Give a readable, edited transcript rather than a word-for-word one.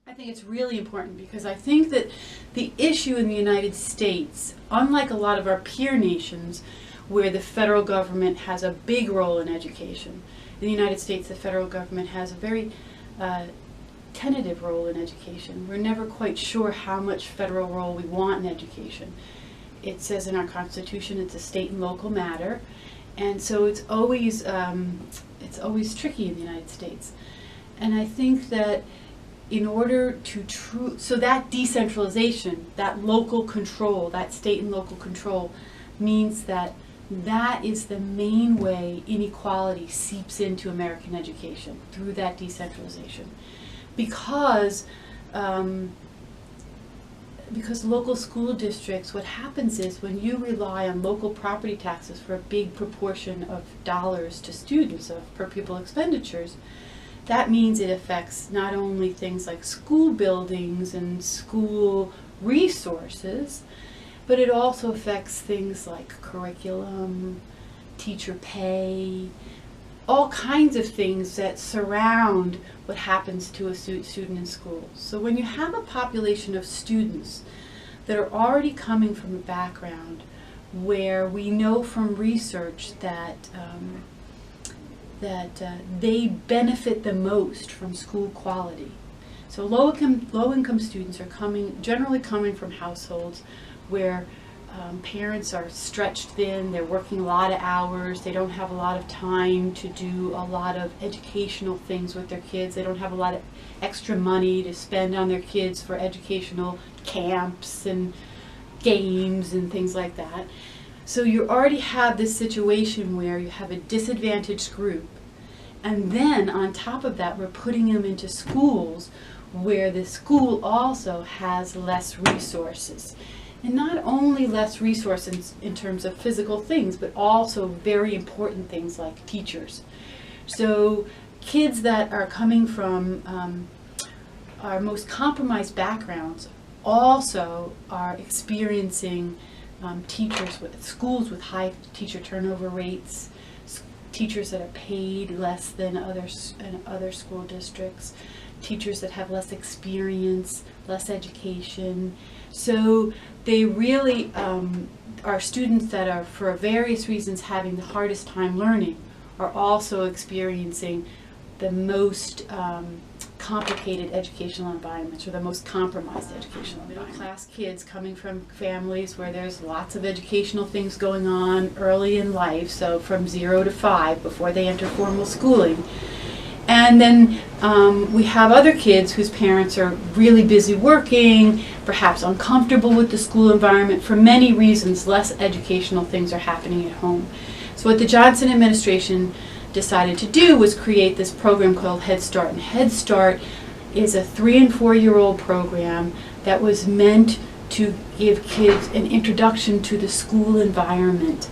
I think it's really important because I think that the issue in the United States, unlike a lot of our peer nations where the federal government has a big role in education, in the United States the federal government has a very tentative role in education. We're never quite sure how much federal role we want in education. It says in our Constitution it's a state and local matter, and so it's always tricky in the United States. And I think that in order to so that decentralization, that local control, that state and local control, means that that is the main way inequality seeps into American education, through that decentralization. Because local school districts, what happens is when you rely on local property taxes for a big proportion of dollars to students, of per pupil expenditures, that means it affects not only things like school buildings and school resources, but it also affects things like curriculum, teacher pay, all kinds of things that surround what happens to a student in school. So when you have a population of students that are already coming from a background where we know from research that they benefit the most from school quality. So low-income students are generally coming from households where parents are stretched thin, they're working a lot of hours, they don't have a lot of time to do a lot of educational things with their kids, they don't have a lot of extra money to spend on their kids for educational camps and games and things like that. So you already have this situation where you have a disadvantaged group, and then on top of that we're putting them into schools where the school also has less resources. And not only less resources in terms of physical things, but also very important things like teachers. So kids that are coming from our most compromised backgrounds also are experiencing schools with high teacher turnover rates, teachers that are paid less than other school districts, teachers that have less experience, less education. So they really are students that are, for various reasons, having the hardest time learning, are also experiencing the most complicated educational environments, or the most compromised educational environments. Middle-class kids coming from families where there's lots of educational things going on early in life, so from 0 to 5 before they enter formal schooling. And then we have other kids whose parents are really busy working, perhaps uncomfortable with the school environment. For many reasons, less educational things are happening at home. So what the Johnson administration decided to do was create this program called Head Start. And Head Start is a 3- and 4-year-old program that was meant to give kids an introduction to the school environment.